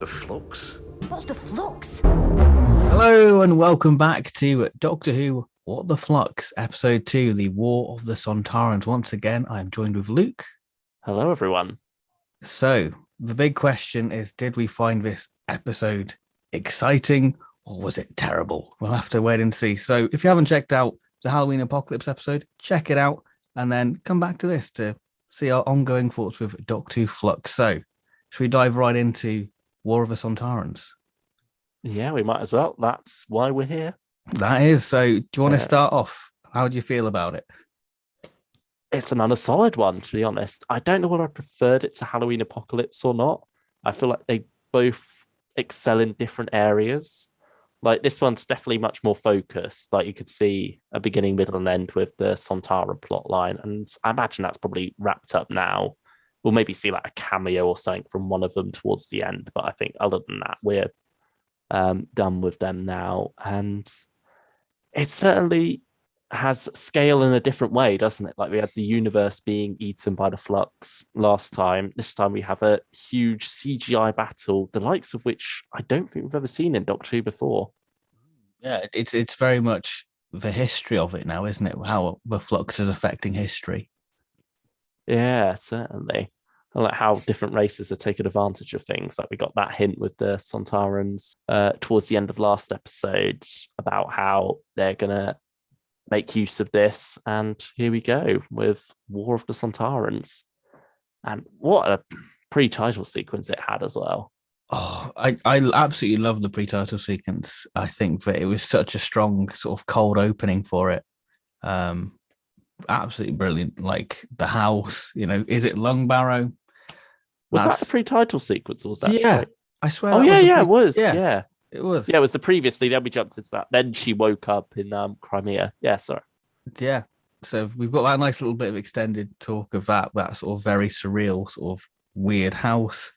The Flux? What's the flux? Hello and welcome back to Doctor Who What the Flux, episode 2, The War of the Sontarans. Once again, I'm joined with Luke. Hello, everyone. So, the big question is, did we find this episode exciting or was it terrible? We'll have to wait and see. So, if you haven't checked out the Halloween Apocalypse episode, check it out and then come back to this to see our ongoing thoughts with Doctor Who Flux. So, should we dive right into War of the Sontarans? Yeah, we might as well. That's why we're here. That is. So, do you want to Yeah. start off? How do you feel about it? It's another solid one, to be honest. I don't know whether I preferred it to Halloween Apocalypse or not. I feel like they both excel in different areas. Like this one's definitely much more focused. Like you could see a beginning, middle, and end with the Sontara plot line. And I imagine that's probably wrapped up now. We'll maybe see like a cameo or something from one of them towards the end. But I think other than that, we're done with them now. And it certainly has scale in a different way, doesn't it? Like we had the universe being eaten by the Flux last time. This time we have a huge CGI battle, the likes of which I don't think we've ever seen in Doctor Who before. Yeah, it's very much the history of it now, isn't it? How the flux is affecting history. Yeah, certainly. I like how different races are taking advantage of things. Like we got that hint with the Sontarans towards the end of last episode about how they're gonna make use of this. And here we go with War of the Sontarans. And what a pre-title sequence it had as well. Oh, I absolutely love the pre-title sequence. I think that it was such a strong sort of cold opening for it. Um, Absolutely brilliant. Like the house, is it Lungbarrow? Was that a That's pre-title sequence or was that yeah. straight? I swear. Oh that yeah, was a yeah, pre- it was. Yeah, Yeah. it was. Yeah, it was the previously, then we jumped into that. Then she woke up in Crimea. Yeah, sorry. Yeah. So we've got that nice little bit of extended talk of that sort of very surreal, sort of weird house,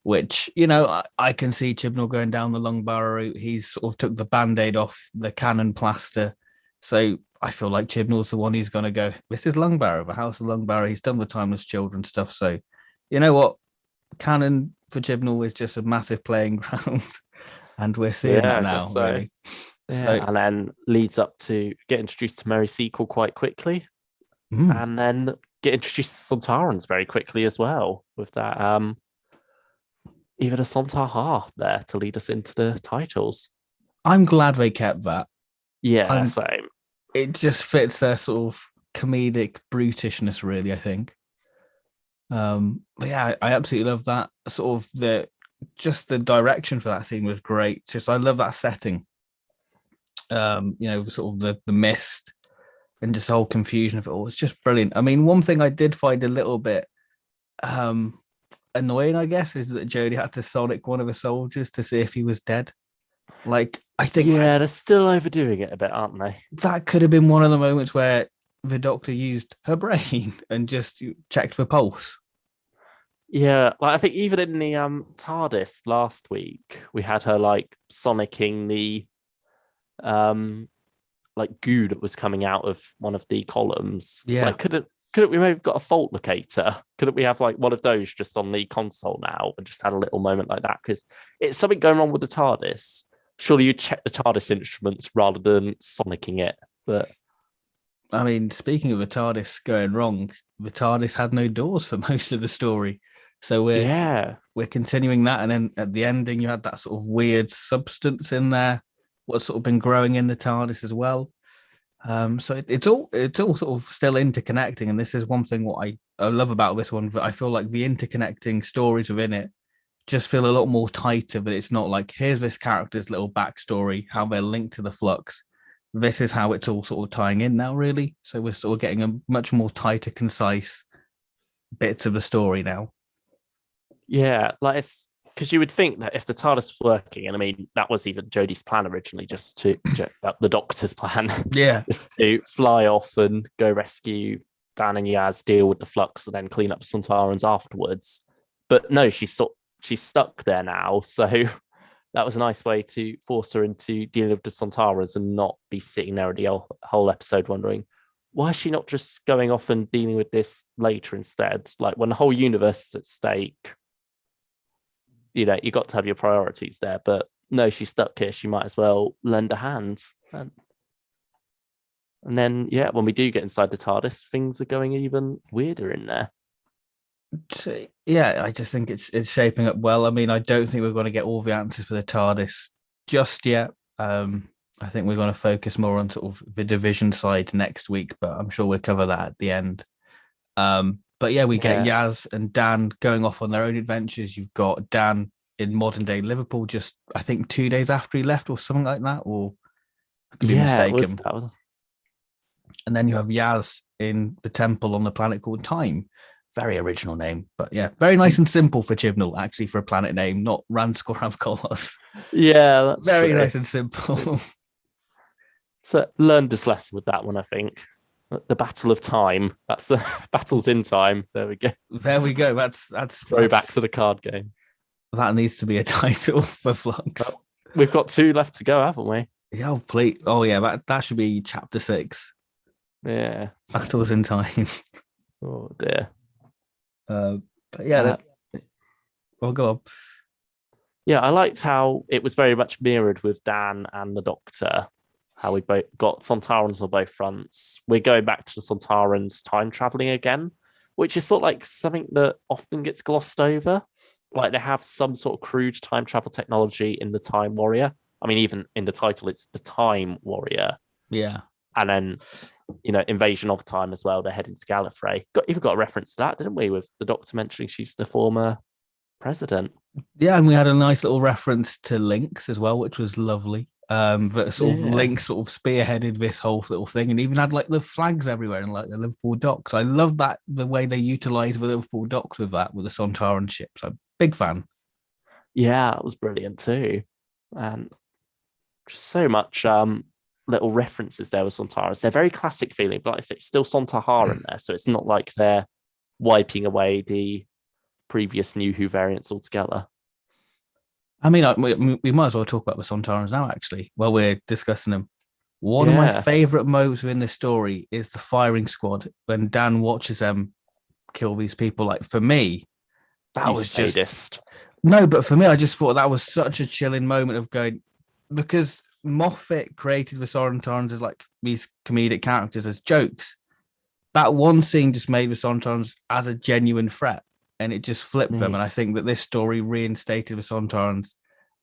which, I can see Chibnall going down the lung barrow route. He's sort of took the band-aid off the cannon plaster. So I feel like Chibnall's the one who's going to go, this is Lungbarrow, the house of Lungbarrow. He's done the Timeless Children stuff. So, you know what? Cannon for Chibnall is just a massive playing ground. And we're seeing Yeah, that I now, guess so. really. Yeah, So, and then leads up to get introduced to Mary Sequel quite quickly. mm, And then get introduced to Sontarans very quickly as well, with that even a Sontar Ha there to lead us into the titles. I'm glad they kept that. Yeah, I'm same. It just fits their sort of comedic brutishness, really, I think. But yeah, I absolutely love that. Sort of the direction for that scene was great. Just I love that setting. Sort of the mist and just the whole confusion of it all. It's just brilliant. I mean, one thing I did find a little bit annoying, I guess, is that Jodie had to sonic one of the soldiers to see if he was dead. Like, I think Yeah, they're still overdoing it a bit, aren't they? that could have been one of the moments where the doctor used her brain and just checked for pulse. Yeah, like I think even in the TARDIS last week, we had her like sonicking the um like goo that was coming out of one of the columns. Yeah. Like couldn't we maybe got a fault locator? Couldn't we have like one of those just on the console now and just had a little moment like that? Because it's something going wrong with the TARDIS. Surely you check the TARDIS instruments rather than sonicking it. But I mean, speaking of the TARDIS going wrong, the TARDIS had no doors for most of the story. So yeah, we're continuing that, and then at the ending, you had that sort of weird substance in there, what's sort of been growing in the TARDIS as well. So it's all sort of still interconnecting, and this is one thing what I love about this one. That I feel like the interconnecting stories within it just feel a lot more tighter. But it's not like here's this character's little backstory, how they're linked to the Flux. This is how it's all sort of tying in now, really. So we're sort of getting a much more tighter, concise bits of the story now. yeah. Like it's because you would think that if the TARDIS was working, and I mean that was even Jodie's plan originally, just to the Doctor's plan, Yeah, just to fly off and go rescue Dan and Yaz, deal with the Flux, and then clean up Sontarans afterwards. But no, she's stuck there now. So that was a nice way to force her into dealing with the Sontarans and not be sitting there the whole episode wondering why is she not just going off and dealing with this later instead? Like when the whole universe is at stake, you got to have your priorities there. But no, she's stuck here. She might as well lend a hand. And then, yeah, when we do get inside the TARDIS, things are going even weirder in there. So, yeah, I just think it's shaping up well. I mean, I don't think we're going to get all the answers for the TARDIS just yet. I think we're going to focus more on sort of the division side next week, but I'm sure we'll cover that at the end. But yeah, we get Yaz and Dan going off on their own adventures. You've got Dan in modern day Liverpool, just I think 2 days after he left, or something like that, or I could be mistaken. And then you have Yaz in the temple on the planet called Time. Very original name, but yeah, very nice and simple for Chibnall, actually, for a planet name, not Ranskor Kolos. Yeah, that's very true. Nice and simple. So learned this lesson with that one, I think. The Battle of Time. That's the Battles in Time. There we go. There we go. That's throwback to the card game. That needs to be a title for Flux. Well, we've got 2 left to go, haven't we? Yeah, please. Oh yeah, that should be chapter 6. Yeah, Battles in Time. Oh dear. But yeah, we'll go on. Yeah, I liked how it was very much mirrored with Dan and the Doctor. How we both got Sontarans on both fronts. We're going back to the Sontarans time traveling again, which is sort of like something that often gets glossed over. Like they have some sort of crude time travel technology in the Time Warrior. I mean, even in the title, it's the Time Warrior. Yeah. And then, Invasion of Time as well. They're heading to Gallifrey. Even got a reference to that, didn't we? With the Doctor mentioning she's the former president. Yeah, and we had a nice little reference to Lynx as well, which was lovely. That sort of Lynx sort of spearheaded this whole little thing, and even had like the flags everywhere and like the Liverpool docks. I love that the way they utilise the Liverpool docks with that, with the Sontaran ships. I'm a big fan. Yeah, it was brilliant too, and just so much little references there with Sontarans. They're very classic feeling, but like I say, it's still Sontaran there, so it's not like they're wiping away the previous New Who variants altogether. I mean, we might as well talk about the Sontarans now, actually, while we're discussing them. One of my favourite moments within this story is the firing squad when Dan watches them kill these people. Like, for me, that was sadist. Just... No, but for me, I just thought that was such a chilling moment of going... Because Moffat created the Sontarans as, like, these comedic characters as jokes. That one scene just made the Sontarans as a genuine threat. And it just flipped them. And I think that this story reinstated the Sontarans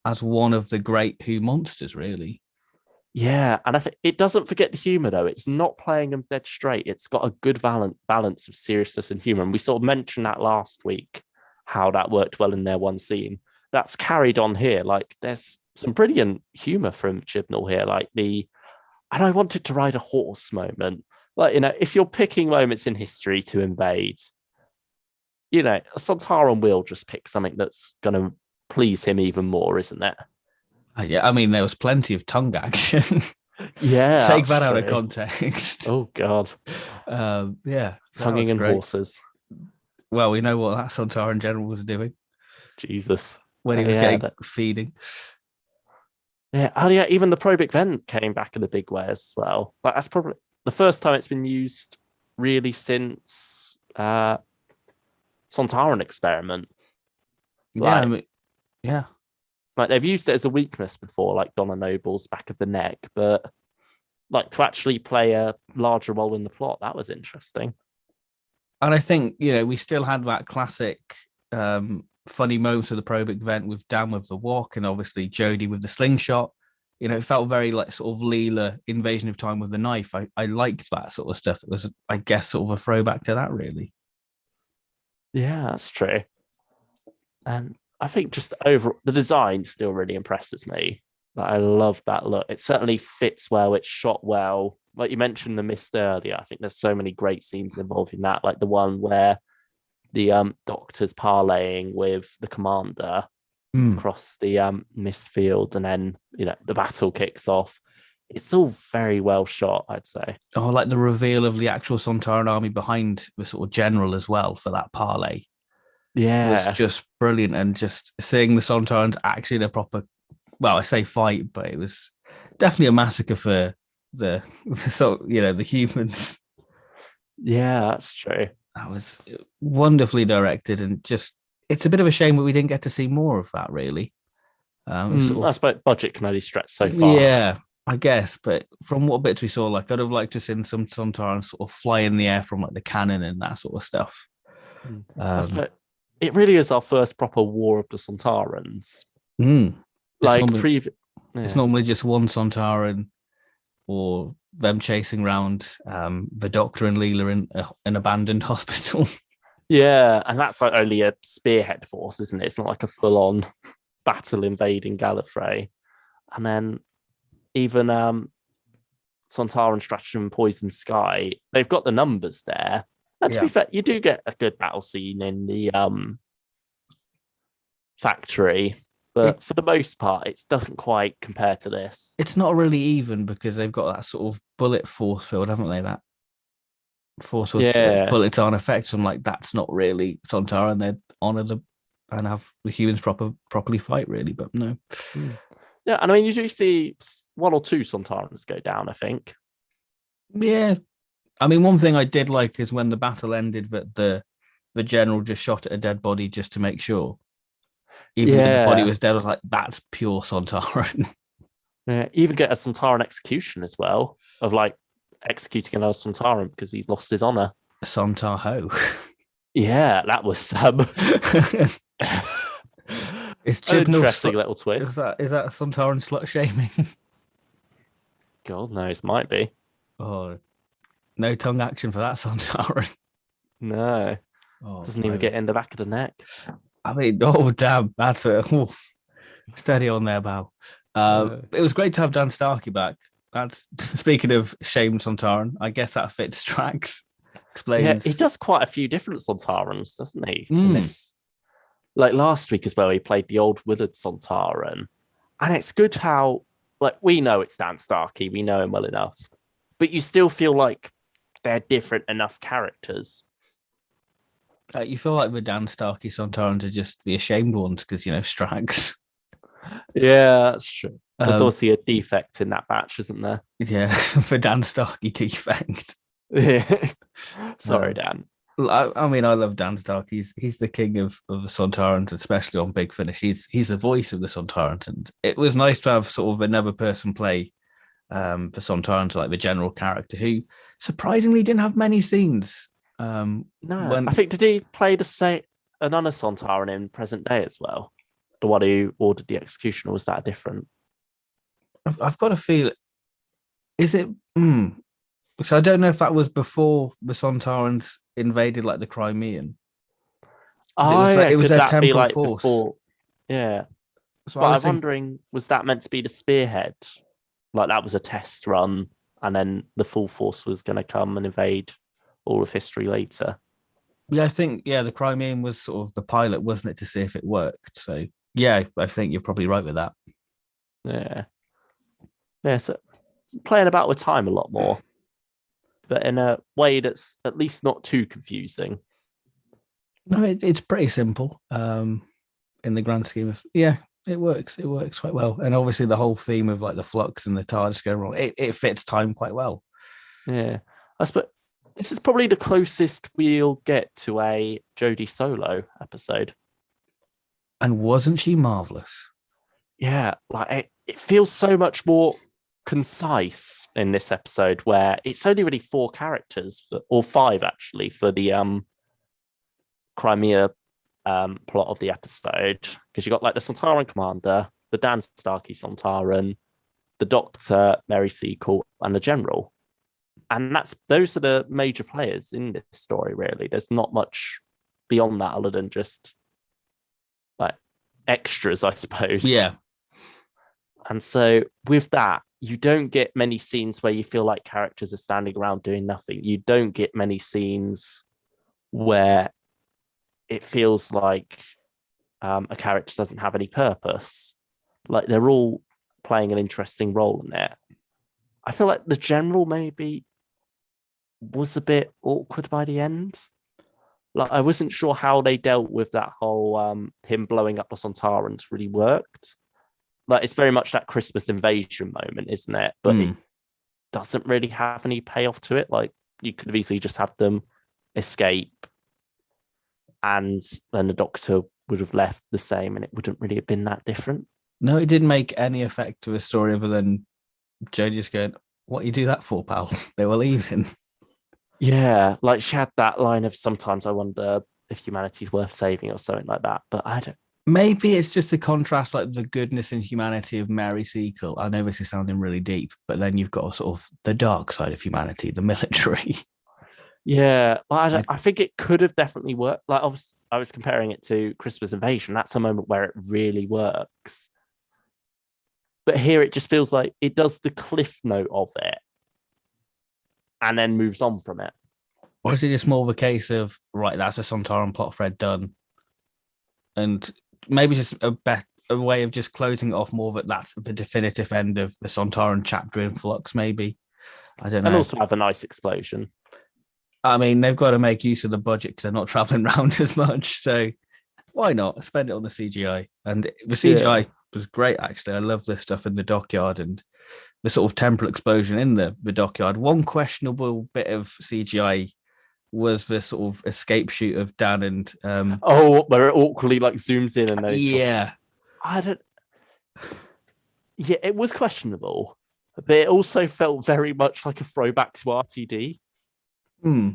as one of the great Who monsters, really. Yeah, and I think it doesn't forget the humour, though. It's not playing them dead straight. It's got a good balance of seriousness and humour. And we sort of mentioned that last week, how that worked well in their one scene. That's carried on here. Like, there's some brilliant humour from Chibnall here. Like and I wanted to ride a horse moment. Like, if you're picking moments in history to invade... Sontaran will just pick something that's going to please him even more, isn't it? Yeah, I mean, there was plenty of tongue action. Yeah. Take that out of context. Oh, God. Yeah. Tonguing and horses. Well, we know what that Sontaran general was doing. Jesus. When he was getting feeding. Yeah. Oh, yeah. Even the Probic vent came back in a big way as well. Like, that's probably the first time it's been used really since... Sontaran experiment. Yeah. Like they've used it as a weakness before, like Donna Noble's back of the neck, but like to actually play a larger role in the plot, that was interesting. And I think, we still had that classic funny moments of the Probic vent with Dan with the walk and obviously Jodie with the slingshot. It felt very like sort of Leela Invasion of Time with the knife. I liked that sort of stuff. It was, I guess, sort of a throwback to that, really. Yeah, that's true. And I think just overall, the design still really impresses me. Like, I love that look. It certainly fits well. It's shot well. Like you mentioned the mist earlier, I think there's so many great scenes involved in that. Like the one where the Doctor's parlaying with the commander across the mist field, and then the battle kicks off. It's all very well shot, I'd say. Oh, like the reveal of the actual Sontaran army behind the sort of general as well for that parlay. Yeah. Was just brilliant. And just seeing the Sontarans actually in a proper, well, I say fight, but it was definitely a massacre for the humans. Yeah, that's true. That was wonderfully directed and just it's a bit of a shame that we didn't get to see more of that. Really, sort I of suppose budget can only stretch so far. yeah, I guess. But from what bits we saw, like I'd have liked to seen some Sontarans sort of fly in the air from like the cannon and that sort of stuff. I Um, suppose it really is our first proper War of the Sontarans. mm, it's Like normally previous, it's yeah, normally just one Sontaran or them chasing around the Doctor and Leela in an abandoned hospital. yeah, and that's like only a spearhead force, isn't it? It's not like a full-on battle invading Gallifrey. And then even Sontaran, Stratton, and Poison Sky, they've got the numbers there. And to be Yeah, fair, you do get a good battle scene in the factory, it but for the most part, it doesn't quite compare to this. it's not really even because they've got that sort of bullet force field, haven't they? That force with Yeah. bullets aren't effect. So I'm like, that's not really Sontaran. They honor the and have the humans properly fight really, but no. Mm. Yeah, and I mean, you do see one or two Sontarans go down, I think. Yeah, I mean, one thing I did like is when the battle ended that the general just shot at a dead body just to make sure, even though the body Yeah. was dead. I was like, that's pure Sontaran. Yeah. Even get a Sontaran execution as well, of like executing another Sontaran because he's lost his honor. Sontar Ho. Yeah, that was Is an Chibnall interesting little twist. is that Sontaran slut shaming? God knows, might be. Oh, no tongue action for that Sontaran. No, Oh, doesn't even blimey. get in the back of the neck. I mean, oh damn, that's a steady on there, Bow. It was great to have Dan Starkey back. That's speaking of shamed Sontaran. I guess that fits tracks. Yeah, he Explains. does quite a few different Sontarans, doesn't he? In Mm, this, like last week as well, he played the old withered Sontaran, and it's good how like we know it's Dan Starkey, we know him well enough, but you still feel like they're different enough characters. you feel like the Dan Starkey Sontarans are just the ashamed ones because Strax. Yeah, that's true. There's Um, obviously a defect in that batch, isn't there? yeah, for Dan Starkey defect. Yeah. Sorry, Um, Dan. I mean, I love Dan Stark. He's the king of the Sontarans, especially on Big Finish. He's the voice of the Sontarans, and it was nice to have sort of another person play for Sontarans, like the general character, who surprisingly didn't have many scenes. No, I When think did he play the same another Sontaran in present day as well? The one who ordered the execution, or was that different? I've got a feel, is it? So I don't know if that was before the Sontarans invaded like the Crimean, because Oh yeah, it was could their that be temporal like force. before? Yeah, So I but was I'm thinking, wondering, was that meant to be the spearhead? Like that was a test run, and then the full force was going to come and invade all of history later. yeah, I think the Crimean was sort of the pilot, wasn't it, to see if it worked. So yeah, I think you're probably right with that. Yeah, yeah. So playing about with time a lot more, but in a way that's at least not too confusing. No, it's pretty simple. In the grand scheme of it works. It works quite well, and obviously the whole theme of like the flux and the TARDIS going wrong, it fits time quite well. Yeah, I suppose this is probably the closest we'll get to a Jodie Solo episode. And wasn't she marvelous? Yeah, like it feels so much more concise in this episode where it's only really four characters or five actually for the Crimea plot of the episode because you got like the Sontaran commander, the Dan Starkey Sontaran, the Doctor, Mary Seacole, and the General. And those are the major players in this story, really. There's not much beyond that other than just like extras, I suppose. Yeah, And so with that, you don't get many scenes where you feel like characters are standing around doing nothing. You don't get many scenes where it feels like a character doesn't have any purpose. Like they're all playing an interesting role in it. I feel like the general maybe was a bit awkward by the end. Like I wasn't sure how they dealt with that whole him blowing up the Sontarans really worked. Like it's very much that Christmas invasion moment, isn't it? But it doesn't really have any payoff to it. Like you could have easily just had them escape and then the Doctor would have left the same, and it wouldn't really have been that different. No, it didn't make any effect to the story other than Joe just going, "What you do that for, pal?" They were leaving. Yeah, like she had that line of sometimes I wonder if humanity's worth saving or something like that. But I don't. Maybe it's just a contrast, like the goodness and humanity of Mary Seacole. I know this is sounding really deep, but then you've got sort of the dark side of humanity, the military. Yeah, well, I, I think it could have definitely worked. Like I was comparing it to Christmas Invasion. That's a moment where it really works. But here it just feels like it does the cliff note of it and then moves on from it. or is it just more of a case of right? That's a Sontaran plot thread done, and maybe just a way of just closing it off more that that's the definitive end of the Sontaran chapter in Flux. Maybe I don't And know. also have a nice explosion. I mean, they've got to make use of the budget because they're not traveling around as much. So why not spend it on the CGI? And the CGI Yeah. was great, actually. I love the stuff in the dockyard and the sort of temporal explosion in the dockyard. One questionable bit of CGI was the sort of escape shoot of Dan and Oh, where it awkwardly like zooms in and they yeah. I don't. Yeah, it was questionable, but it also felt very much like a throwback to RTD. Hmm.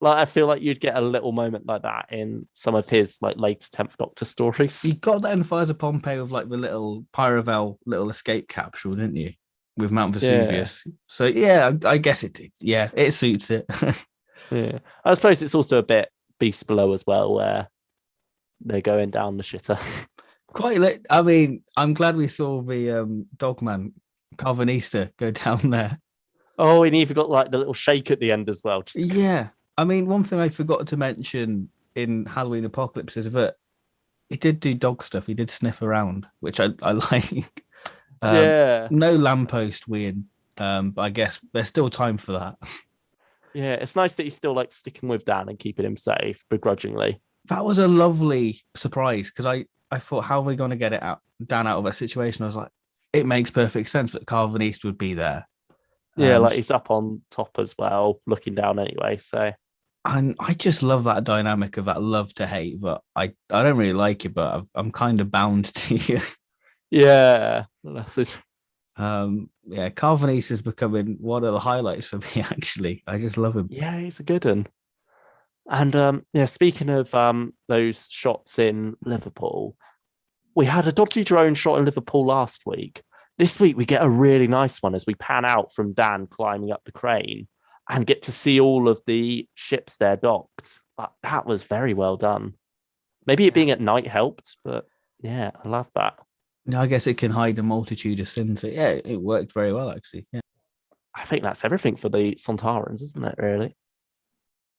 Like I feel like you'd get a little moment like that in some of his like later 10th Doctor stories. You got that in Fires of Pompeii with like the little Pyrovel little escape capsule, didn't you? With Mount Yeah, Vesuvius. So yeah, I guess it did. Yeah, it suits it. yeah. I suppose it's also a bit Beast Below as well, where they're going down the shitter. Quite lit. I mean, I'm glad we saw the Dogman Calvinista go down there. Oh, and even got like the little shake at the end as well. Just Yeah. I mean, one thing I forgot to mention in Halloween Apocalypse is that he did do dog stuff. He did sniff around, which I like. yeah, No lamppost weird, but I guess there's still time for that. yeah. It's nice that he's still like sticking with Dan and keeping him safe begrudgingly. That was a lovely surprise because I thought, how are we going to get it out Dan out of that situation? I was like, it makes perfect sense that Carvin East would be there. Yeah, Um, like he's up on top as well, looking down anyway. So and I just love that dynamic of that love to hate, but I don't really like it, but I'm kind of bound to you. yeah, that's it. Yeah, Carvin East is becoming one of the highlights for me, actually. I just love him. Yeah, he's a good one. And yeah, speaking of those shots in Liverpool, we had a dodgy drone shot in Liverpool last week. This week we get a really nice one as we pan out from Dan climbing up the crane and get to see all of the ships there docked. That was very well done. Maybe it being at night helped, but yeah, I love that. Yeah, I guess it can hide a multitude of sins. So, yeah, it worked very well, actually. Yeah. I think that's everything for the Sontarans, isn't it, really?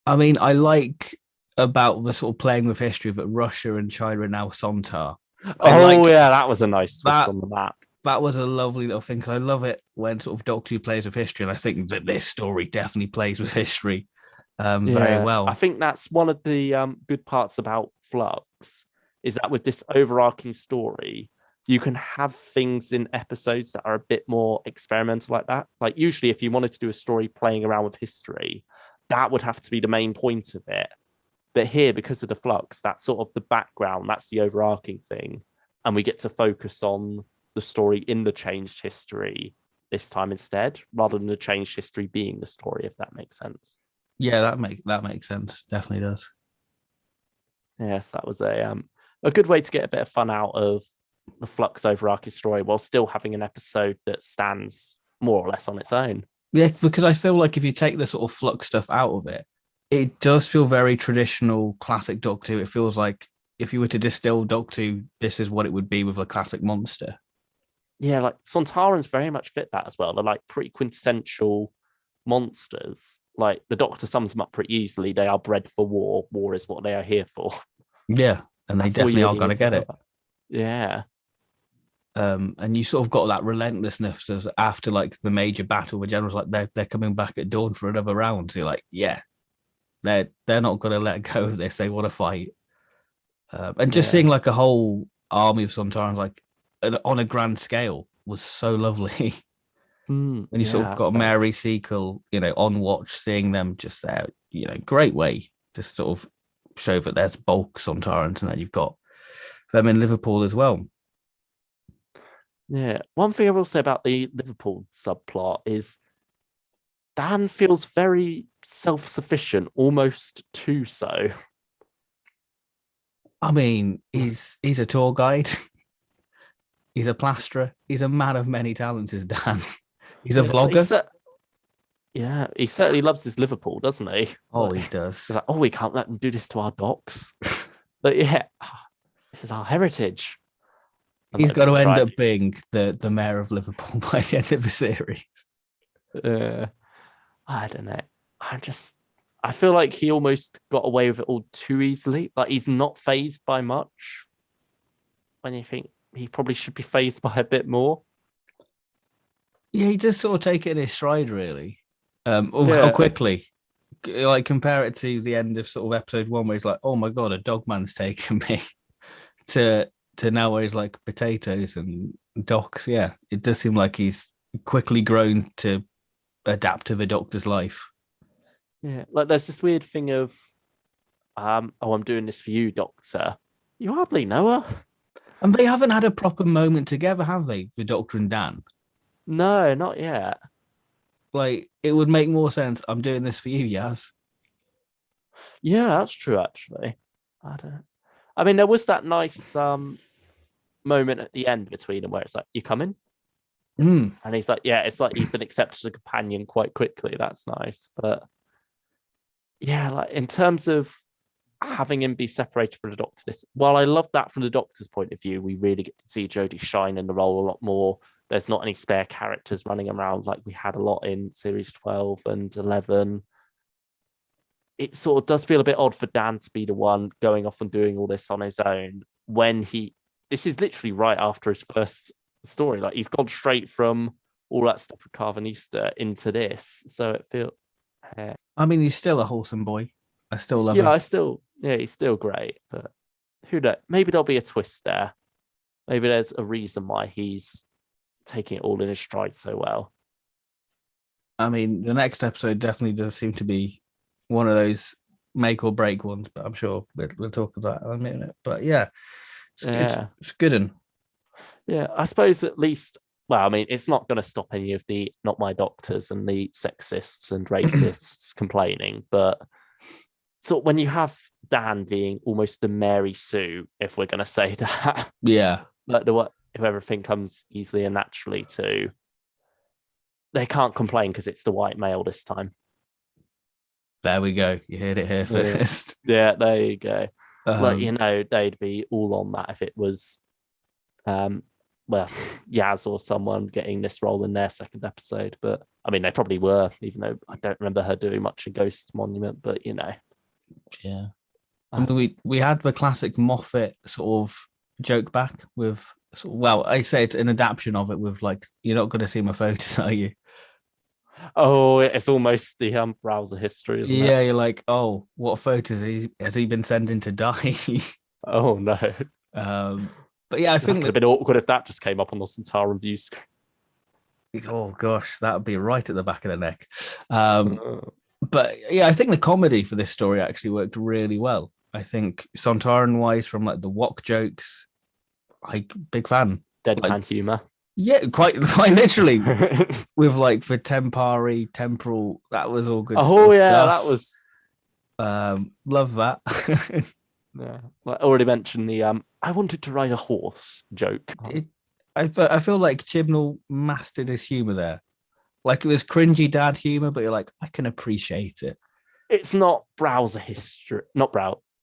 I mean, I like about the sort of playing with history that Russia and China are now Sontar. I Oh, like yeah, that was a nice twist that. on the map. That was a lovely little thing because I love it when sort of Doctor Who plays with history, and I think that this story definitely plays with history very Yeah, I well. think that's one of the good parts about Flux is that with this overarching story, you can have things in episodes that are a bit more experimental like that. Like usually, if you wanted to do a story playing around with history, that would have to be the main point of it. But here, because of the Flux, that's sort of the background, that's the overarching thing, and we get to focus on the story in the changed history this time instead, rather than the changed history being the story, if that makes sense. Yeah, that makes sense. Definitely does. Yes, that was a good way to get a bit of fun out of the Flux overarching story while still having an episode that stands more or less on its own. Yeah, because I feel like if you take the sort of Flux stuff out of it, it does feel very traditional, classic Doctor Who. It feels like if you were to distill Doctor Who, this is what it would be with a classic monster. Yeah, like Sontarans very much fit that as well. They're like pretty quintessential monsters. Like the Doctor sums them up pretty easily. They are bred for war. War is what they are here for. Yeah, and they That's all definitely you are really going to need to get know it. about. Yeah. And you sort of got that relentlessness of after like the major battle, the generals like they're coming back at dawn for another round. So you're like, yeah, they're not going to let go of this. They want to fight. And just Yeah. seeing like a whole army of Sontarans like on a grand scale was so lovely. And you sort Yeah, of that's got fair. Mary Seacole, on watch, seeing them just there, great way to sort of show that there's bulk Sontarans and then you've got them in Liverpool as well. Yeah. One thing I will say about the Liverpool subplot is Dan feels very self-sufficient, almost too so. I mean, he's a tour guide, he's a plasterer, he's a man of many talents, is Dan. He's a Yeah, but vlogger. yeah, he certainly loves his Liverpool, doesn't he? Oh, he Like, does. he's like, oh, we can't let them do this to our docks. But yeah, this is our heritage. And He's like got to end try, up being the mayor of Liverpool by the end of the series. uh, I don't know. I feel like he almost got away with it all too easily. Like he's not phased by much when you think he probably should be phased by a bit more. Yeah, he just sort of take it in his stride, really. How Yeah, quickly. Like compare it to the end of sort of episode one, where he's like, "Oh my god, a dog man's taken me," to now where he's like potatoes and docks. Yeah, it does seem like he's quickly grown to adapt to the doctor's life. yeah. Like there's this weird thing of, oh, I'm doing this for you, Doctor. You hardly know her. And they haven't had a proper moment together, have they? The Doctor and Dan. No, not yet. Like, it would make more sense. I'm doing this for you, Yaz. Yeah, that's true. Actually, I don't. I mean, there was that nice moment at the end between them where it's like, "You coming?" Mm. And he's like, "Yeah." It's like he's been accepted as a companion quite quickly. That's nice, but yeah, like in terms of having him be separated from the Doctor, while I love that from the Doctor's point of view, we really get to see Jodie shine in the role a lot more. There's not any spare characters running around like we had a lot in series 12 and 11. It sort of does feel a bit odd for Dan to be the one going off and doing all this on his own when this is literally right after his first story. Like he's gone straight from all that stuff with Carvanista into this. So it feels, I mean, he's still a wholesome boy. I still love yeah, him. he's still great, but who knows? Maybe there'll be a twist there. Maybe there's a reason why he's taking it all in his stride so well. I mean, the next episode definitely does seem to be one of those make or break ones, but I'm sure we'll talk about that in a minute. But yeah, Yeah. it's good. And Yeah, I suppose at least, well, I mean, it's not going to stop any of the not my doctors and the sexists and racists complaining, but so when you have Dan being almost the Mary Sue, if we're going to say that, yeah, like if everything comes easily and naturally to, they can't complain because it's the white male this time. there we go. You heard it here Yeah, first. yeah, there you go. Like, Um, they'd be all on that if it was um well, Yaz or someone getting this role in their second episode. But I mean, they probably were, even though I don't remember her doing much in Ghost Monument. But yeah. I mean, we had the classic Moffat sort of joke back with, well, I say it's an adaptation of it with like, you're not going to see my photos, are you? oh, it's almost the browser history, isn't it? Yeah, you're like, oh, what photos has he been sending to die? Oh no, um, but yeah, I that think could have that, been awkward if that just came up on the Sontaran view screen. oh gosh, that would be right at the back of the neck. Um, Uh, but yeah, I think the comedy for this story actually worked really well. I think Sontaran wise, from like the wok jokes, like big fan. Like, Deadpan humor. yeah, quite literally with like the Tempari temporal. That was all good sort Oh of yeah, that stuff. was. Love that. Yeah, like I already mentioned the I wanted to ride a horse joke. it, I feel like Chibnall mastered his humor there. Like it was cringy dad humor, but you're like, I can appreciate it. It's not browser history, not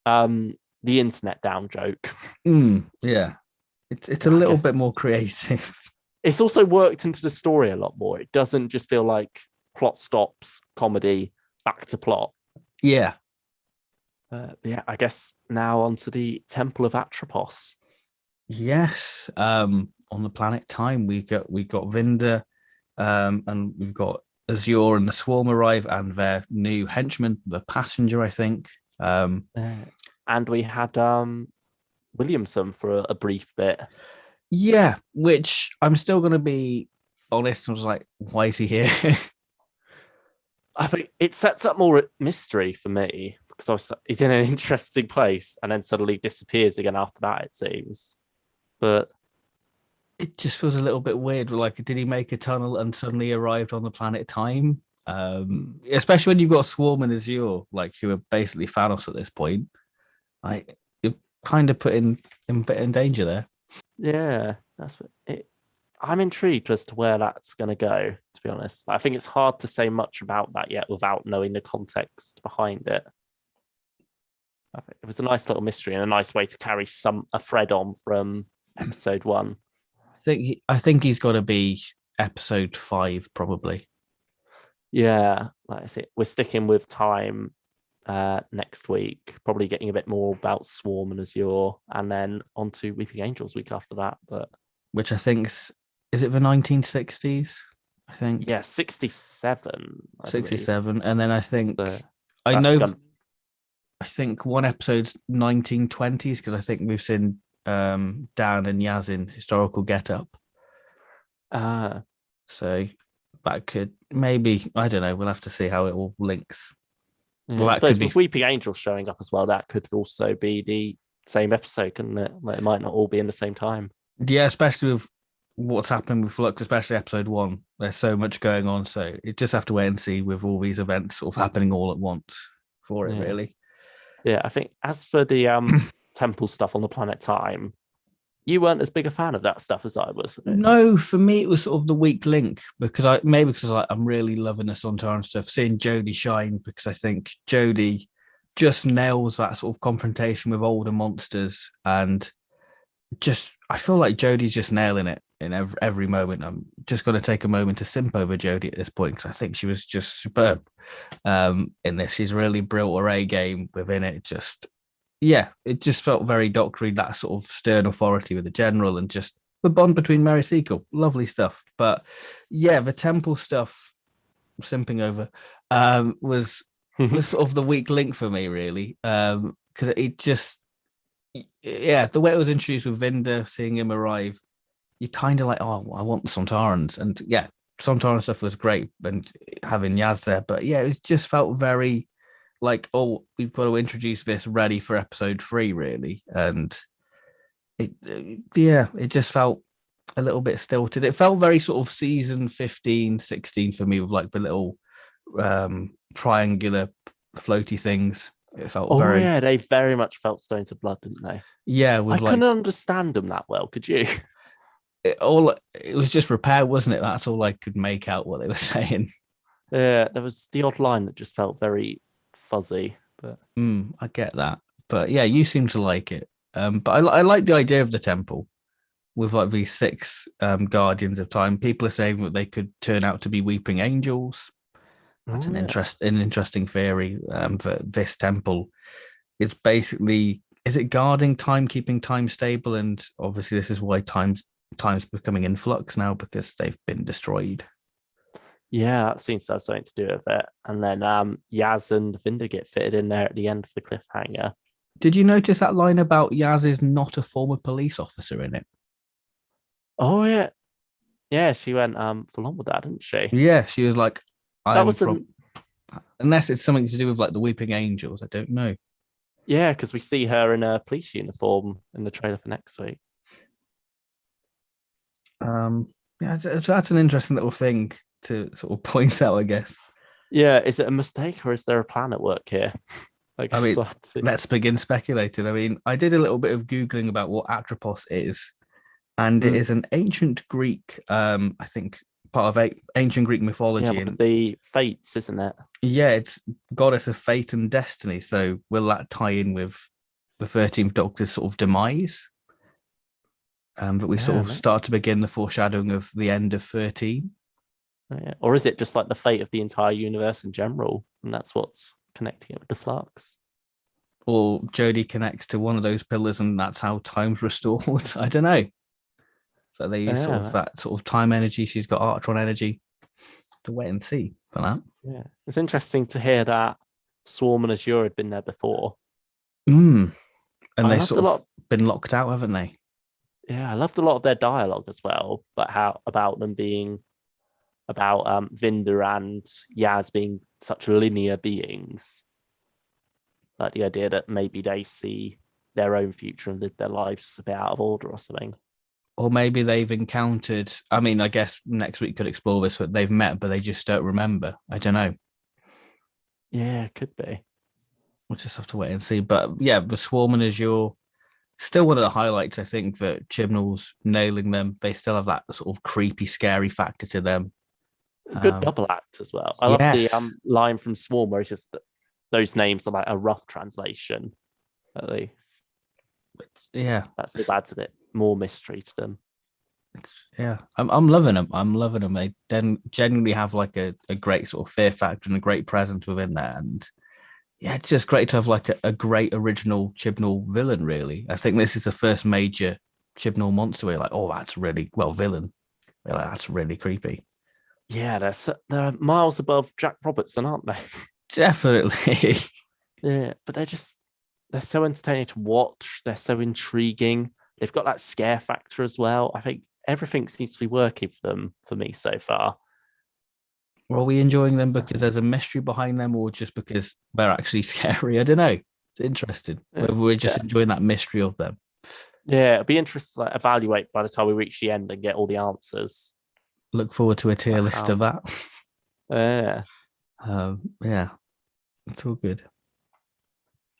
the internet down joke. Yeah, it's a I little guess bit more creative. it's also worked into the story a lot more. It doesn't just feel like plot stops, comedy, back to plot. Yeah, Yeah, I guess now onto the Temple of Atropos. yes. On the planet Time, we got Vinda, and we've got Azure and the Swarm arrive, and their new henchman, the Passenger, I think. And we had Williamson for a brief bit. Yeah, which I'm still gonna be honest. I was like, why is he here? I think it sets up more mystery for me because he's in an interesting place and then suddenly disappears again after that, it seems. But it just feels a little bit weird. Like, did he make a tunnel and suddenly arrived on the planet Time? Especially when you've got Swarm and Azure, like who are basically Thanos at this point. Like, you're kind of putting him a bit in danger there. yeah, that's what it. I'm intrigued as to where that's going to go, to be honest. I think it's hard to say much about that yet without knowing the context behind it. I think it was a nice little mystery and a nice way to carry a thread on from episode 1. I think he's got to be episode 5 probably. Yeah, like I said, we're sticking with Time next week, probably getting a bit more about Swarm and Azure, and then on to Weeping Angels week after that. But which I think is it the 1960s? I think yeah, 67. 67, and then I think I that's know begun. I think one episode's 1920s because I think we've seen Dan and Yaz in historical get-up. So that could maybe, I don't know, we'll have to see how it all links. Yeah, Well, I that suppose could be with Weeping Angels showing up as well, that could also be the same episode, couldn't it? Like, it might not all be in the same time. yeah, especially with what's happening with Flux, especially episode 1. There's so much going on, so you just have to wait and see with all these events sort of happening all at once for it, really. Yeah, I think as for the temple stuff on the planet Time, you weren't as big a fan of that stuff as I was. No, for me it was sort of the weak link because I'm really loving the Sontaran stuff, seeing Jodie shine because I think Jodie just nails that sort of confrontation with older monsters, and just I feel like Jodie's just nailing it in every moment. I'm just going to take a moment to simp over Jodie at this point because I think she was just superb in this. She's really built her A game within it. Just yeah, it just felt very doctory, that sort of stern authority with the general and just the bond between Mary Seacole. Lovely stuff. But yeah, the temple stuff, simping over, was sort of the weak link for me, really. Because it just, yeah, the way it was introduced with Vinda, seeing him arrive, you kind of like, oh, I want the Sontarans. And yeah, Sontaran stuff was great and having Yaz there. But yeah, it just felt very like, oh, we've got to introduce this ready for episode 3, really. And it just felt a little bit stilted. It felt very sort of season 15, 16 for me with like the little triangular floaty things. It felt very, yeah, they very much felt Stones of Blood, didn't they? yeah, I couldn't understand them that well, could you? It was just repair, wasn't it? That's all I could make out what they were saying. Yeah, there was the odd line that just felt very fuzzy, but I get that. But yeah, you seem to like it. But I like the idea of the temple with like these 6 guardians of time. People are saying that they could turn out to be weeping angels. That's an interesting theory. For this temple, it's basically, is it guarding time, keeping time stable, and obviously this is why time's becoming in flux now because they've been destroyed. Yeah, that seems to have something to do with it. And then Yaz and Vinda get fitted in there at the end for the cliffhanger. Did you notice that line about Yaz is not a former police officer in it? Oh yeah. Yeah, she went full on with that, didn't she? Yeah, she was like, That was unless it's something to do with like the Weeping Angels, I don't know. Yeah, because we see her in a police uniform in the trailer for next week. Yeah, that's an interesting little thing to sort of point out, I guess. Yeah, is it a mistake or is there a plan at work here? I mean, let's begin speculating. I mean, I did a little bit of Googling about what Atropos is, and it is an ancient Greek, I think, part of ancient Greek mythology. Yeah, and the fates, isn't it? Yeah, it's goddess of fate and destiny. So will that tie in with the 13th Doctor's sort of demise? But we sort of start to begin the foreshadowing of the end of 13. Yeah. Or is it just like the fate of the entire universe in general? And that's what's connecting it with the flux? Or Jodie connects to one of those pillars and that's how time's restored. I don't know. So they use that sort of time energy. She's got Artron energy. To wait and see for that. Yeah. It's interesting to hear that Swarm and Azure had been there before. And they sort of been locked out, haven't they? Yeah, I loved a lot of their dialogue as well, but how about them being about Vinda and Yaz being such linear beings. Like the idea that maybe they see their own future and live their lives a bit out of order or something. Or maybe they've encountered, I mean, I guess next week could explore this, but they've met, but they just don't remember. I don't know. Yeah, could be. We'll just have to wait and see. But yeah, the Swarm and Azure, still one of the highlights, I think, that Chibnall's nailing them. They still have that sort of creepy, scary factor to them. A good double act as well. I love the Yes. line from Swarm where it's just that those names are like a rough translation, at least. Yeah. That's what adds a bit more mystery to them. Yeah. I'm loving them. I'm loving them. They then genuinely have like a great sort of fear factor and a great presence within there. And yeah, it's just great to have like a great original Chibnall villain, really. I think this is the first major Chibnall monster where you're like, oh, that's really, well, villain. You're like, that's really creepy. Yeah, they're miles above Jack Robertson, aren't they? Definitely. Yeah, but they're so entertaining to watch. They're so intriguing. They've got that scare factor as well. I think everything seems to be working for them for me so far. Are we enjoying them because there's a mystery behind them or just because they're actually scary? I don't know. It's interesting whether we're just Yeah, enjoying that mystery of them. yeah. It'd be interesting to like, evaluate by the time we reach the end and get all the answers. Look forward to a tier list How? of that. Yeah, Yeah, it's all good.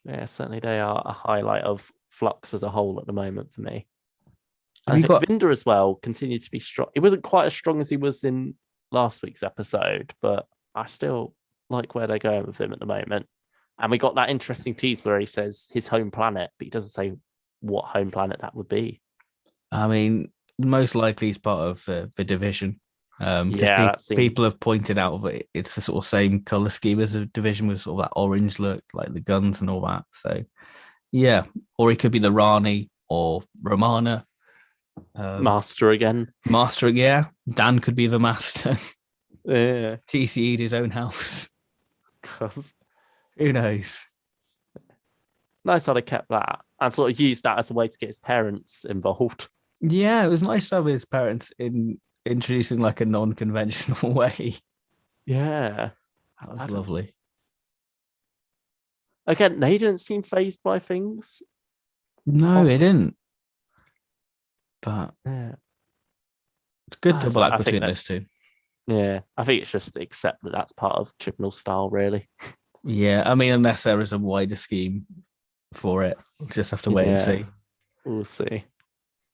yeah. Certainly, they are a highlight of Flux as a whole at the moment for me. Have And I you think got? Vinder as well continued to be strong. He wasn't quite as strong as he was in last week's episode, but I still like where they're going with him at the moment. And we got that interesting tease where he says his home planet, but he doesn't say what home planet that would be. I mean, most likely he's part of the division. Because Yeah, that people seems. have pointed out that it's the sort of same color scheme as a division with sort of that orange look, like the guns and all that. So yeah, or he could be the Rani or Romana. Master again. Mastering, yeah. Dan could be the master. Yeah. TCE'd his own house. 'Cause Who knows? nice how they kept that and sort of used that as a way to get his parents involved. Yeah, it was nice to have his parents in introducing like a non-conventional way. Yeah. That was lovely. Again, they didn't seem phased by things. No, it didn't. But Yeah. it's good I, double act I think between that's those two. yeah. I think it's just to accept that that's part of Chibnall's style, really. Yeah, I mean, unless there is a wider scheme for it, we'll just have to wait and Yeah. see. We'll see.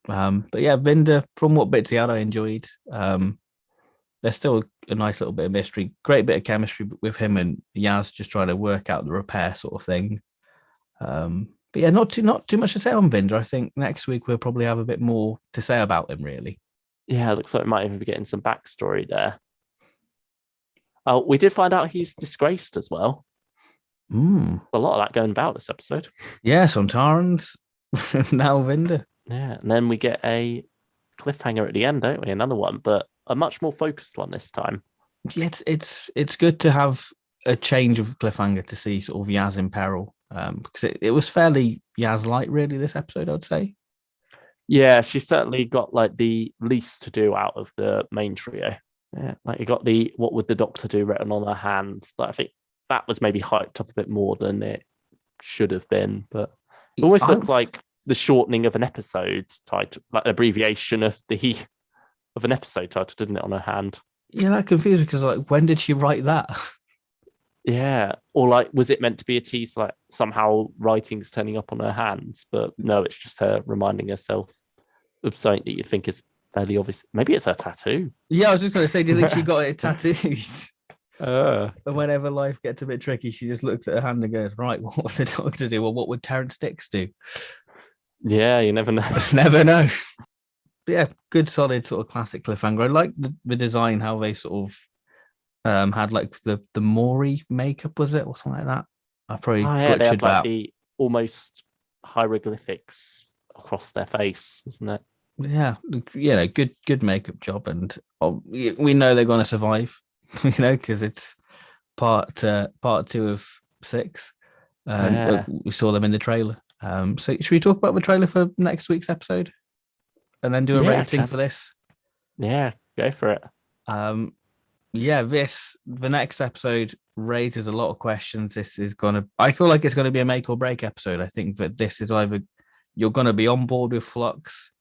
But yeah, Vinder, from what bits he had, I enjoyed. There's still a nice little bit of mystery, great bit of chemistry with him and Yaz just trying to work out the repair sort of thing. But yeah, not too much to say on Vinder. I think next week we'll probably have a bit more to say about him, really. Yeah, looks like we might even be getting some backstory there. Oh, we did find out he's disgraced as well. A lot of that going about this episode. Yeah, Sontarans, now Vinder. Yeah, and then we get a cliffhanger at the end, don't we? Another one, but a much more focused one this time. Yeah, it's good to have a change of cliffhanger to see sort of Yaz in peril. Because it was fairly Yaz light, really, this episode, I'd say. Yeah, she certainly got like the least to do out of the main trio. Yeah, like you got the what would the doctor do written on her hand. Like, I think that was maybe hyped up a bit more than it should have been, but it almost looked like the shortening of an episode title, like an abbreviation of the of an episode title, didn't it, on her hand? Yeah, that confused me because like when did she write that? Yeah, or like was it meant to be a tease for like somehow writing's turning up on her hands? But no, it's just her reminding herself of something that you'd think is fairly obvious. Maybe it's her tattoo. Yeah, I was just going to say, do you think she got it tattooed? Uh, And whenever life gets a bit tricky, she just looks at her hand and goes, right, what would the doctor do? Well, what would Terrence Dix do? yeah, you never know. Never know. But yeah, good, solid sort of classic cliffhanger. I like the design, how they sort of had like the Maury makeup, was it? Or something like that. I probably Oh yeah, they butchered have like that. the almost hieroglyphics across their face, isn't it? Yeah, good makeup job. And we know they're going to survive, because it's part two of 6. And Yeah, we saw them in the trailer. So should we talk about the trailer for next week's episode and then do a yeah, rating for this? yeah, go for it. Um, yeah, the next episode raises a lot of questions. I feel like it's gonna be a make or break episode. I think that this is either you're gonna be on board with Flux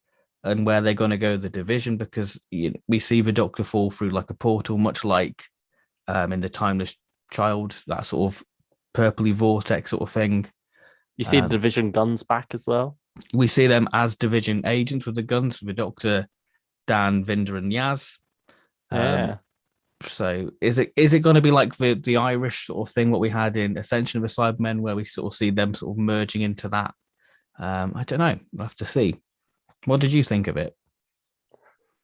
and where they're gonna go the division because we see the Doctor fall through like a portal, much like in the Timeless Child, that sort of purpley vortex sort of thing. You see the division guns back as well. We see them as division agents with the guns, with the Doctor, Dan, Vinder, and Yaz. Yeah. So is it going to be like the Irish sort of thing what we had in Ascension of the Cybermen, where we sort of see them sort of merging into that? I don't know. We'll have to see. What did you think of it?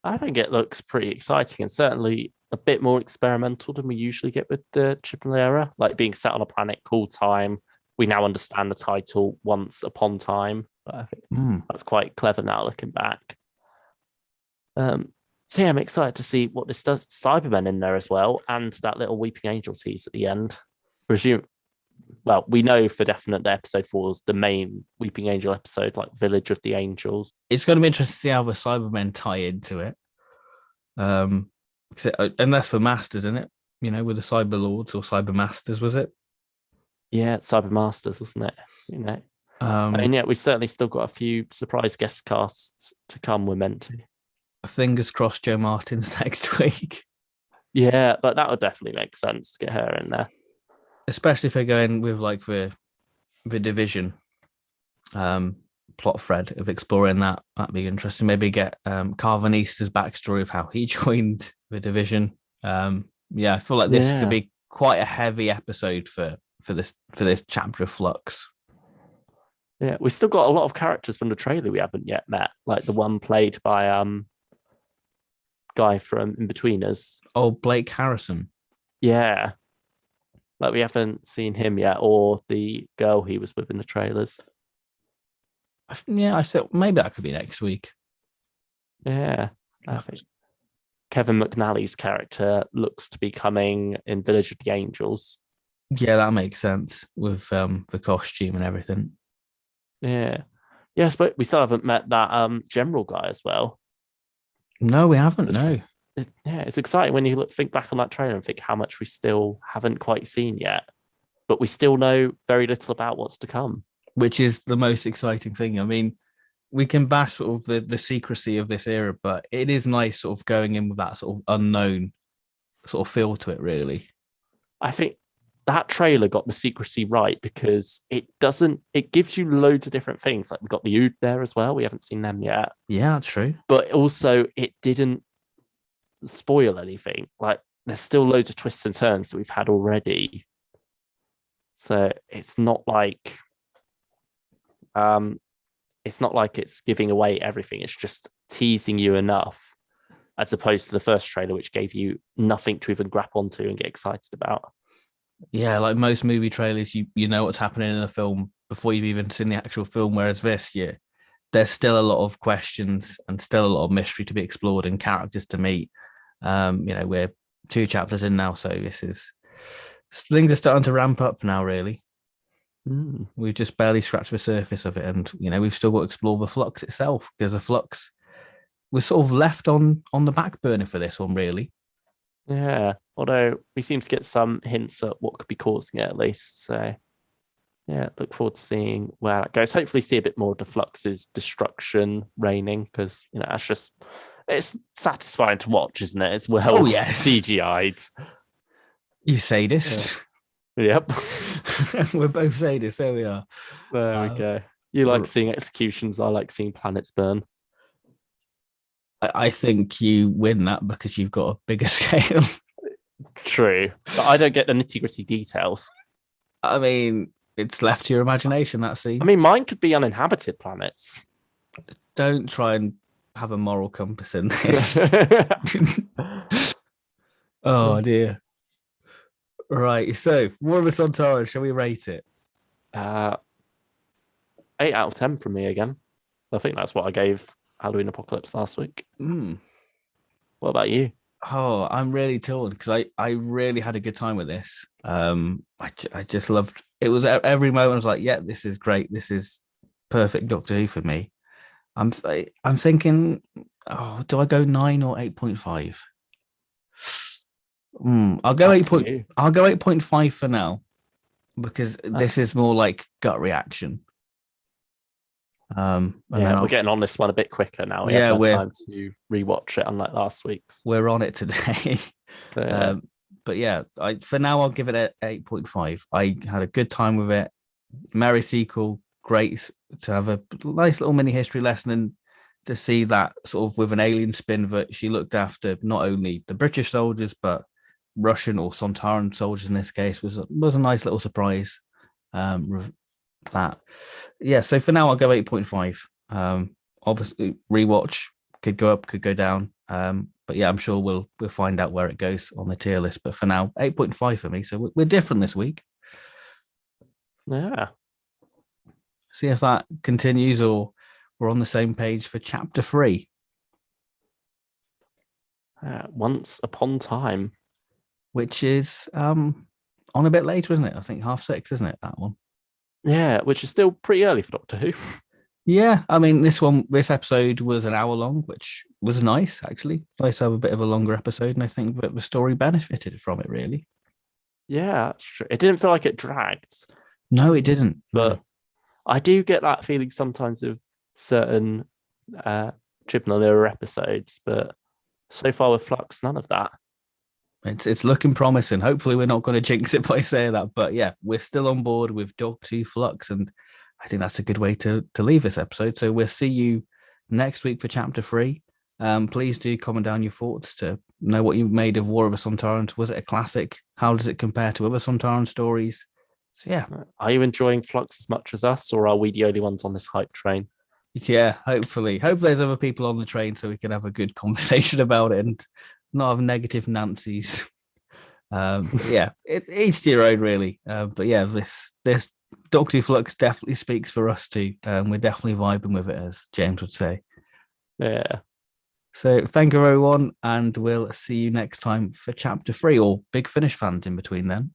I think it looks pretty exciting and certainly a bit more experimental than we usually get with the Chibnall era, like being set on a planet called Time. We now understand the title Once Upon Time, but I think that's quite clever now looking back. So yeah, I'm excited to see what this does. Cybermen in there as well, and that little Weeping Angel tease at the end. Well, we know for definite that episode 4 is the main Weeping Angel episode, like Village of the Angels. It's going to be interesting to see how the Cybermen tie into it. Unless for Masters, isn't it? With the Cyber Lords or Cyber Masters, was it? Yeah, Cyber Masters, wasn't it? And yeah, we certainly still got a few surprise guest casts to come. We're meant to. Fingers crossed, Joe Martin's next week. Yeah, but that would definitely make sense to get her in there, especially if they're going with like the division plot thread of exploring that. That'd be interesting. Maybe get Carvanista's backstory of how he joined the division. I feel like this could be quite a heavy episode for this chapter of Flux. Yeah, we still got a lot of characters from the trailer we haven't yet met, like the one played by guy from In-Betweeners. Oh, Blake Harrison. Yeah. Like we haven't seen him yet, or the girl he was with in the trailers. Yeah, I thought maybe that could be next week. Yeah, I think Kevin McNally's character looks to be coming in Village of the Angels. Yeah, that makes sense with the costume and everything. Yeah. Yes, but we still haven't met that general guy as well. No, we haven't. No. It's exciting when you think back on that trailer and think how much we still haven't quite seen yet, but we still know very little about what's to come. Which is the most exciting thing. I mean, we can bash sort of the secrecy of this era, but it is nice sort of going in with that sort of unknown sort of feel to it, really. I think that trailer got the secrecy right because it gives you loads of different things. Like we've got the Ood there as well. We haven't seen them yet. Yeah, that's true. But also it didn't spoil anything. Like there's still loads of twists and turns that we've had already. So it's not like it's giving away everything. It's just teasing you enough, as opposed to the first trailer, which gave you nothing to even grab onto and get excited about. Yeah, like most movie trailers, you know what's happening in a film before you've even seen the actual film. Whereas this, there's still a lot of questions and still a lot of mystery to be explored and characters to meet. We're 2 chapters in now, so things are starting to ramp up now, really. We've just barely scratched the surface of it, and we've still got to explore the Flux itself, because the Flux was sort of left on the back burner for this one, really. Yeah, although we seem to get some hints at what could be causing it at least. So yeah, look forward to seeing where that goes. Hopefully see a bit more of the Flux's destruction reigning, because it's satisfying to watch, isn't it? It's well CGI'd. You sadist. Yep. We're both sadists. There we are. There we go. You like seeing executions. I like seeing planets burn. I think you win that because you've got a bigger scale. True. But I don't get the nitty-gritty details. I mean, it's left to your imagination, that scene. I mean, mine could be uninhabited planets. Don't try and have a moral compass in this. Oh, dear. Right, so War of the Sontarans, shall we rate it? 8 out of 10 from me again. I think that's what I gave Halloween Apocalypse last week. What about you? Oh, I'm really torn because I really had a good time with this. I just loved it. Was every moment I was like, yeah, this is great. This is perfect Doctor Who for me. I'm thinking, do I go 9 or 8.5? I'll go Up eight to point. you. I'll go 8.5 for now because Uh, this is more like gut reaction. And then yeah, we're getting on this one a bit quicker now. We yeah, haven't had we're time to rewatch it, unlike last week's. we're on it today. Yeah, But yeah, for now I'll give it a 8.5. I had a good time with it. Merry sequel, great to have a nice little mini history lesson and to see that sort of with an alien spin that she looked after not only the British soldiers but Russian or Sontaran soldiers in this case was a nice little surprise. That yeah. So for now I'll go 8.5. Obviously rewatch could go up, could go down. But yeah, I'm sure we'll find out where it goes on the tier list. But for now, 8.5 for me. So we're different this week. yeah. See if that continues or we're on the same page for chapter 3. Once upon time. Which is on a bit later, isn't it? I think 6:30, isn't it? That one. Yeah, which is still pretty early for Doctor Who. Yeah, I mean this episode was an hour long, which was nice actually. Nice to have a bit of a longer episode, and I think that the story benefited from it really. Yeah, that's true. It didn't feel like it dragged, No, it didn't. but I do get that feeling sometimes with certain Chibnall era episodes, but so far with Flux, none of that. It's looking promising. Hopefully, we're not going to jinx it by saying that. But yeah, we're still on board with Doctor Who Flux, and I think that's a good way to leave this episode. So we'll see you next week for chapter 3. Please do comment down your thoughts to know what you made of War of the Sontarans. Was it a classic? How does it compare to other Sontaran stories? So yeah, Are you enjoying Flux as much as us, or are we the only ones on this hype train? yeah. Hopefully there's other people on the train so we can have a good conversation about it and not have negative Nancy's. Yeah, each to your own, really. But yeah, this Doctor Who Flux definitely speaks for us too. We're definitely vibing with it, as James would say. Yeah. So thank you, everyone, and we'll see you next time for chapter 3, or Big Finish fans in between then,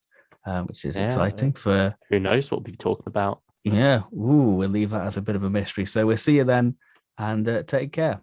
which is exciting. For who knows what we'll be talking about. Yeah, we'll leave that as a bit of a mystery. So we'll see you then, and take care.